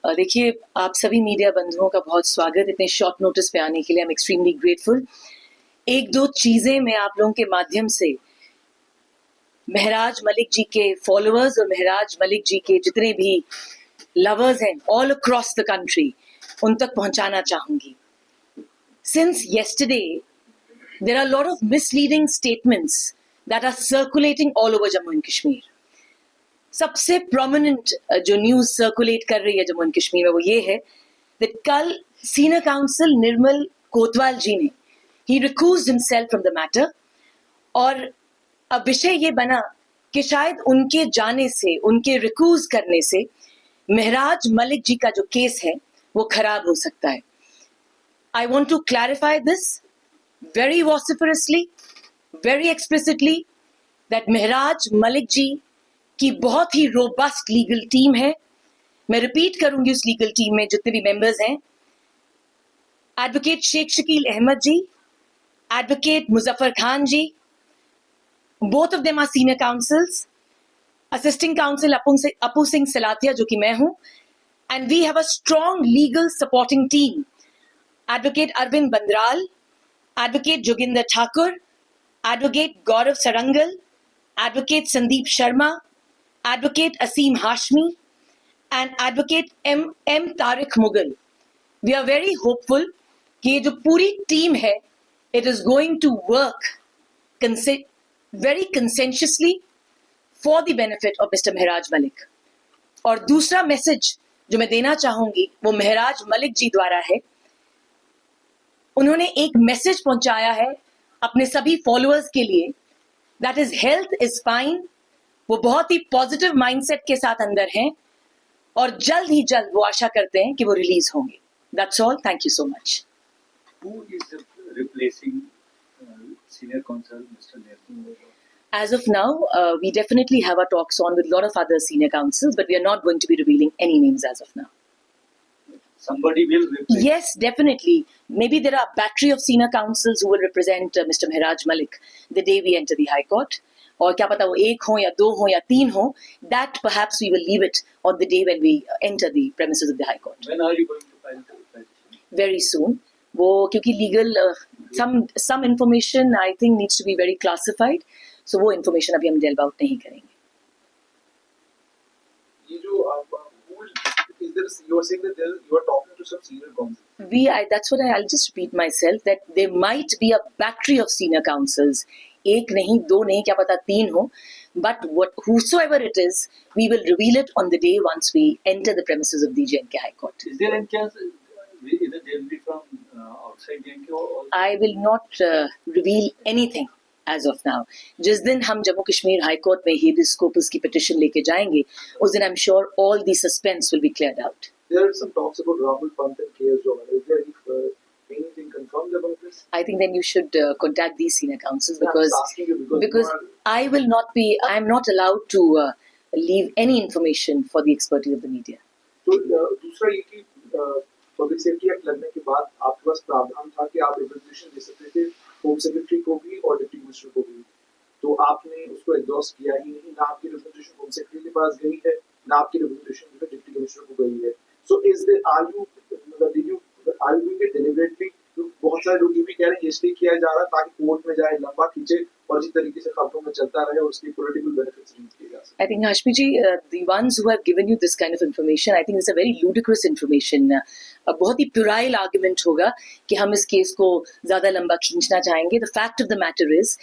देखिए, आप सभी मीडिया बंधुओं का बहुत स्वागत इतने शॉर्ट नोटिस पे आने के लिए। I am extremely grateful. एक दो चीजें मैं आप लोगों के माध्यम से महराज मलिक जी के फॉलोअर्स और महराज मलिक जी के जितने भी लवर्स हैं ऑल अक्रॉस द कंट्री, उन तक पहुंचाना चाहूंगी। Since yesterday there are a lot of misleading statements that are circulating all over Jammu and Kashmir. सबसे प्रोमिनेंट जो न्यूज सर्कुलेट कर रही है जम्मू एंड कश्मीर में वो ये है कि कल सीनियर काउंसिल निर्मल कोतवाल जी ने ही रिक्यूज्ड हिमसेल्फ फ्रॉम द मैटर, और अब विषय ये बना कि शायद उनके जाने से, उनके रिक्यूज करने से महराज मलिक जी का जो केस है वो खराब हो सकता है। I want to clarify this very vociferously, very explicitly that Maharaj Malik ji की बहुत ही रोबस्ट लीगल टीम है। मैं रिपीट करूंगी, उस लीगल टीम में जितने भी मेंबर्स हैं, advocate Sheikh Shakeel Ahmed ji, advocate Muzaffar Khan ji, both of them are senior counsels, assisting counsel Apu Singh Salathia जो कि मैं हूं, and we have a strong legal supporting team, advocate Arvind Bandral, advocate Joginder Thakur, advocate Gaurav Sarangal, advocate Sandeep Sharma, Advocate Aseem Hashmi, and Advocate M. Tariq Mughal. We are very hopeful कि ये जो पूरी team है, it is going to work very conscientiously for the benefit of Mr. Mehraj Malik. और दूसरा message जो मैं देना चाहूंगी वो महराज मलिक जी द्वारा है। उन्होंने एक मैसेज पहुंचाया है अपने सभी फॉलोअर्स के लिए, that is health is fine. वो बहुत ही पॉजिटिव माइंडसेट के साथ अंदर हैं और जल्द ही जल्द वो आशा करते हैं कि वो रिलीज होंगे। That's all. Thank you so much. Who is replacing senior counsel Mr. Nirmal? As of now, we definitely have our talks on with a lot of other senior counsels, but we are not going to be revealing any names as of now. Somebody will replace? Yes, definitely. Maybe there are a battery of senior counsels who will represent Mr. Mehraj Malik the day we enter the High Court. और क्या पता वो एक हो या दो हो या तीन हो, that perhaps we will leave it on the day when we enter the premises of the High Court. When are you going to file the petition? Very soon. वो क्योंकि legal some information I think needs to be very classified, so वो information अभी हम delve out नहीं करेंगे. ये जो you are saying that you are talking to some senior counsel. That's what I'll just repeat myself, that there might be a battery of senior counsels. एक नहीं, दो नहीं, क्या पता तीन हो, but whosoever it is, we will reveal it on the day once we enter the premises of the J&K High Court. Is there any chance either they will be from outside J&K or? I will not reveal anything as of now. जिस दिन हम Jammu Kashmir high court में habeas corpus की petition लेके जाएंगे, उस दिन I'm sure all the suspense will be cleared out. There are some talks about Rahul Pant and KS Jowhar. Is there anything confirmed about this? I think then you should contact these senior counsels, I'm just asking you because I am not allowed to leave any information for the expertise of the media. तो दूसरा ये कि public safety act लगने के बाद आपके पास प्रावधान था कि आप रिप्रेजेंटेशन दे सकते थे होम सेक्रेटरी को भी और डिप्टी मिनिस्टर को भी, तो आपने उसको एग्जॉस्ट किया ही नहीं। ना आपकी रिप्रेजेंटेशन होम सेक्रेटरी के पास गई है, ना आपकी रिप्रेजेंटेशन डिप्टी कमिश्नर को गई है। So is there are you doing it deliberately? बहुत सारे लोग ये भी कह रहे हैं इसलिए किया जा रहा है ताकि कोर्ट में जाए, लंबा खींचे और जिस तरीके से खबरों में चलता रहे और उसकी पॉलिटिकल बेनिफिट्स रीच किए जा सके। I think Hashmi ji, the ones who have given you this kind of information, I think it's a very ludicrous information. बहुत ही puerile argument होगा कि हम इस केस को ज्यादा लंबा खींचना चाहेंगे। The fact of the matter is,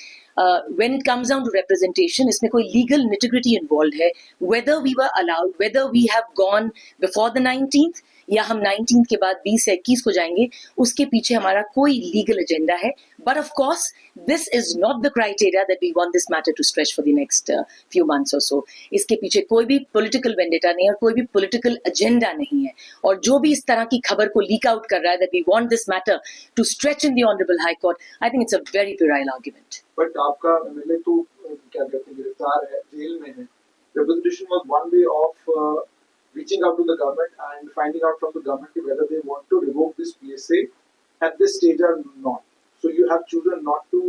when it comes down to representation, इसमें कोई legal nitty-gritty involved है. Whether we were allowed, whether we have gone before the 19th या हम 19th के बाद 20 या 21 को जाएंगे, उसके पीछे हमारा कोई लीगल एजेंडा है। But of course, this is not the criteria that we want this matter to stretch for the next few months or so. इसके पीछे कोई भी political vendetta नहीं है और कोई भी political agenda नहीं है। और जो भी इस तरह की खबर को leak out कर रहा है that we want this matter to stretch in the Honorable High Court, I think it's a very puerile argument. But आपका MLA तो क्या कहते हैं गिरफ्तार है, जेल में है। Representation was one way of reaching out to the government and finding out from the government whether they want to revoke this PSA at this stage or not. So you have chosen not to.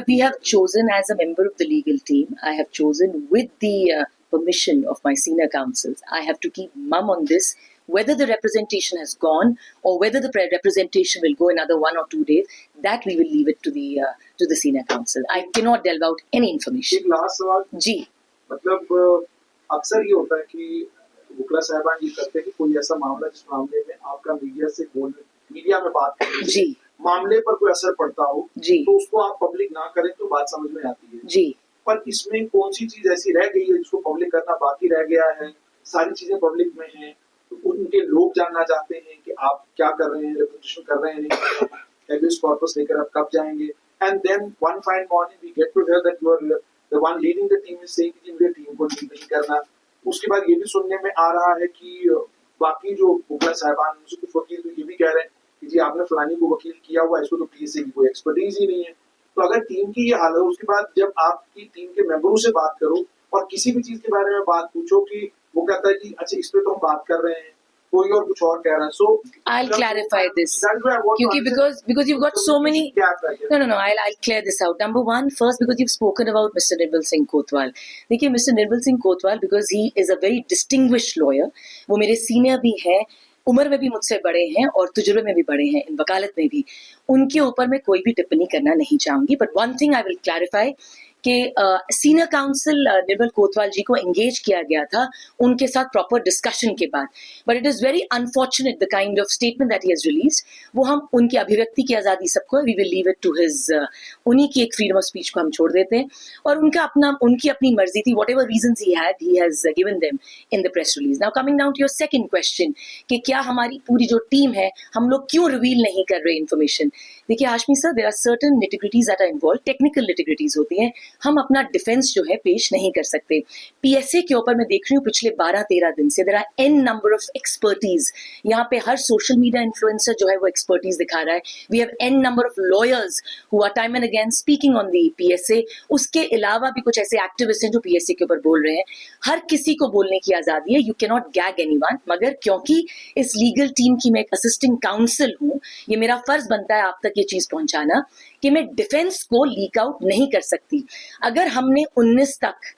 We have chosen as a member of the legal team. I have chosen with the permission of my senior counsels. I have to keep mum on this Whether the representation has gone or whether the representation will go another 1 or 2 days, that we will leave it to the senior council. I cannot delve out any information. एक last सवाल, जी, मतलब अक्सर ये होता है कि बुकला साहबान ये करते हैं कि कोई ऐसा मामला जिस मामले में आपका मीडिया में बात करें, जी, मामले पर कोई असर पड़ता हो, जी, तो उसको आप पब्लिक ना करें तो बात समझ में आती है। जी। पर इसमें कौन सी चीज ऐसी रह गई है जिसको पब्लिक करना बाकी रह गया है? सारी चीजें पब्लिक में हैं, तो उनके लोग जानना चाहते हैं कि आप क्या कर रहे हैं, रिप्रेजेंटेशन कर रहे हैं, नहीं कर रहे हैं, एग्रीज कॉर्पस लेकर आप कब जाएंगे? And then one fine morning we get to hear that you are the one leading the team is saying कि मुझे टीम को लीड नहीं करना। उसके बाद ये भी सुनने में आ रहा है कि बाकी जो बुकला साहिबान मुझे कुछ वकील तो ये भी कह रहे हैं कि जी आपने फलानी को वकील किया हुआ है, इसको तो पीएसए की कोई एक्सपर्टीज ही नहीं है। तो अगर टीम की ये हालत है, उसके बाद जब आपकी टीम के मेंबरों से बात करो और किसी भी चीज के बारे में बात पूछो कि वो कहता है कि अच्छा इस पे तो हम बात कर रहे हैं, कोई और कुछ और कह रहा है। सो I'll clarify this. क्योंकि because you've got so many. No. I'll clear this out. Number one, first because you've spoken about Mr. Nirbal Singh Kotwal. देखिए Mr. Nirbal Singh Kotwal, because he is a very distinguished lawyer. वो मेरे senior भी हैं, उम्र में भी मुझसे बड़े हैं और तजुर्बे में भी बड़े हैं, इन वकालत में भी। उनके ऊपर मैं कोई भी टिप्पणी करना नहीं चाहूंगी, but one thing I will clarify कि सीनियर काउंसिल निर्मल कोतवाल जी को एंगेज किया गया था उनके साथ प्रॉपर डिस्कशन के बाद, but it is very unfortunate the kind of statement that he has released. वो हम उनकी अभिव्यक्ति की आज़ादी सबको, we will leave it to his, उन्हीं की एक फ्रीडम ऑफ स्पीच को हम छोड़ देते हैं और उनकी अपनी मर्जी थी, whatever reason he has given them in the press release. Now coming down to your second question कि क्या हमारी पूरी जो टीम है हम लोग क्यों रिवील नहीं कर रहे इन्फॉर्मेशन। देखिए Hashmi sir, there are certain nitty-gritties that are involve, technical nitty-gritties होती हैं, हम अपना डिफेंस जो है पेश नहीं कर सकते। पीएसए के ऊपर मैं देख रही हूँ पिछले 12-13 दिन से there are an number of expertise, यहाँ पे हर सोशल मीडिया इन्फ्लुएंसर जो है वो एक्सपर्टीज दिखा रहा है। We have an number of lawyers who are time and again speaking on the PSA. उसके अलावा भी कुछ ऐसे एक्टिविस्ट हैं जो पीएसए के ऊपर बोल रहे हैं। हर किसी को बोलने की आजादी है, you can not gag anyone, मगर क्योंकि इस लीगल टीम की मैं एक असिस्टेंट काउंसिल हूँ, ये मेरा फर्ज बनता है आप तक ये चीज पहुंचाना कि मैं डिफेंस को लीक आउट नहीं कर सकती। अगर हमने 19 तक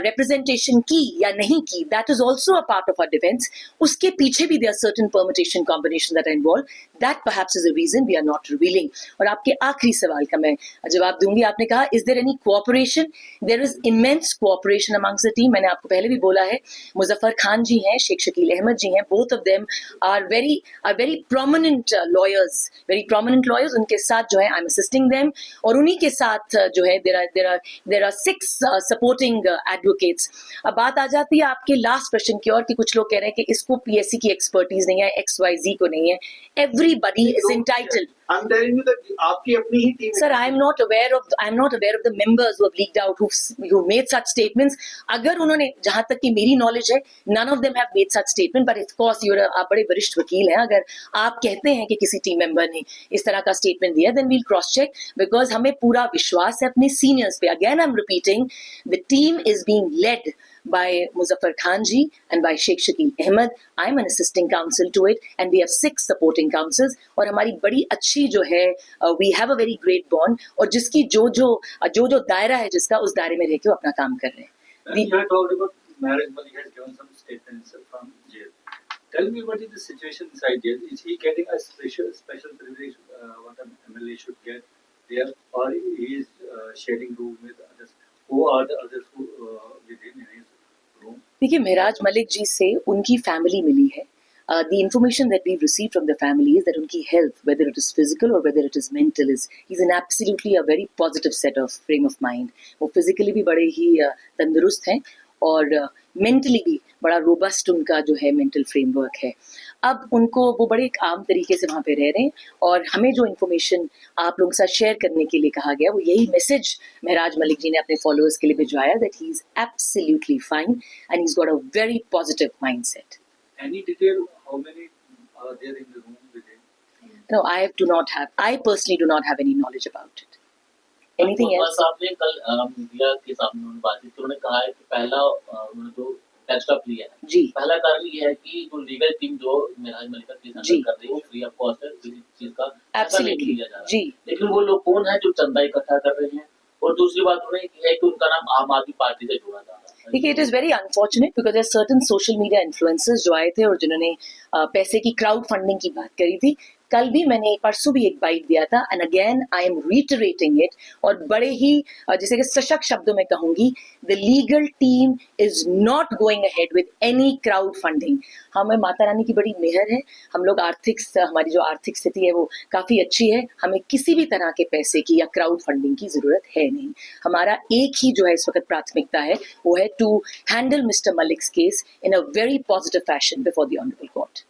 representation की या नहीं की, that is also a part of our defense. उसके पीछे भी there are certain permutation combinations that are involved. That perhaps is a reason we are not revealing. और आपके आखिरी सवाल का मैं जवाब दूंगी। आपने कहा is there any cooperation? There is immense cooperation amongst the team. मैंने आपको पहले भी बोला है, मुजफ्फर खान जी हैं, शेख शकील अहमद जी हैं, both of them are very prominent lawyers, very prominent lawyers. उनके साथ जो है I'm assisting them और उन्हीं के साथ जो है there are 6 supporting एडवोकेट्स। अब बात आ जाती है आपके लास्ट प्रश्न की ओर कि कुछ लोग कह रहे हैं कि इसको पीएससी की एक्सपर्टीज नहीं है, XYZ को नहीं है। Everybody is entitled. I'm telling you that आपकी अपनी ही team. Sir, I'm not aware of the members who have leaked out who made such statements. अगर उन्होंने, जहां तक कि मेरी नॉलेज है, none of them have made such statement. But of course, आप बड़े वरिष्ठ वकील हैं, अगर आप कहते हैं कि किसी टीम मेंबर ने इस तरह का स्टेटमेंट दिया, then we'll cross check because हमें पूरा विश्वास है अपने सीनियर्स पे। Again, I'm repeating, the team is being led by Muzaffar Khan ji and by Sheikh Shakil Ahmed. I'm an assisting counsel to it and we have 6 supporting counsels और हमारी बड़ी अच्छी जो है we have a very great bond और जिसकी जो दायरा है जिसका, उस दायरे में रह के वो अपना काम कर रहे हैं। You had talked about Maharaj Malik has given some statements from jail. Tell me what is the situation inside jail? Is he getting a special privilege what an MLA should get there, or he is sharing room with others? Who are the others who within his room? देखिए मेहराज मलिक जी से उनकी family मिली है। The information that we've received from the family is that उनकी health, whether it is physical or whether it is mental, he's in absolutely a very positive set of frame of mind. वो physically भी बड़े ही तंदुरुस्त हैं और mentally भी बड़ा robust उनका जो है मेंटल फ्रेमवर्क है। अब उनको वो बड़े एक आम तरीके से वहाँ पे रह रहे हैं और हमें जो इन्फॉर्मेशन आप लोगों के साथ शेयर करने के लिए कहा गया, वो यही मैसेज मेहराज मलिक जी ने अपने फॉलोअर्स के लिए भिजवाया, that he is absolutely fine and he is got a very positive mindset. Any detail how many are there in the room with him? No, I personally do not have any knowledge about it. Anything else? आपने कल media के सामने उन्होंने बातचीत की, उन्होंने कहा है कि पहला उन्होंने जो टेस्ट लिया है जी, पहला कारण ये है कि जो लीगल टीम जो मेहराज मलिक का केस हैंडल कर रही है वो फ्री ऑफ कॉस्ट है, किसी चीज का पैसा नहीं एब्सोल्युटली लिया जा रहा है। जी। लेकिन वो लोग कौन है जो चंदा इकट्ठा कर रहे हैं और दूसरी बात उन्होंने है कि उनका नाम आम आदमी पार्टी से जुड़ा था। देखिए, it is very unfortunate because there certain social media influencers जो आए थे और जिन्होंने पैसे की क्राउड फंडिंग की बात करी थी। कल भी मैंने परसों भी एक बाइट दिया था and again I am reiterating it और बड़े ही जैसे कि सशक्त शब्दों में कहूंगी, the legal team is not going ahead with any crowd funding. हमें माता रानी की बड़ी मेहर है, हम लोग हमारी जो आर्थिक स्थिति है वो काफ़ी अच्छी है, हमें किसी भी तरह के पैसे की या क्राउड फंडिंग की ज़रूरत है नहीं। हमारा एक ही जो है इस वक्त प्राथमिकता है वो है to handle mister Malik's case in a very positive fashion before the honourable court.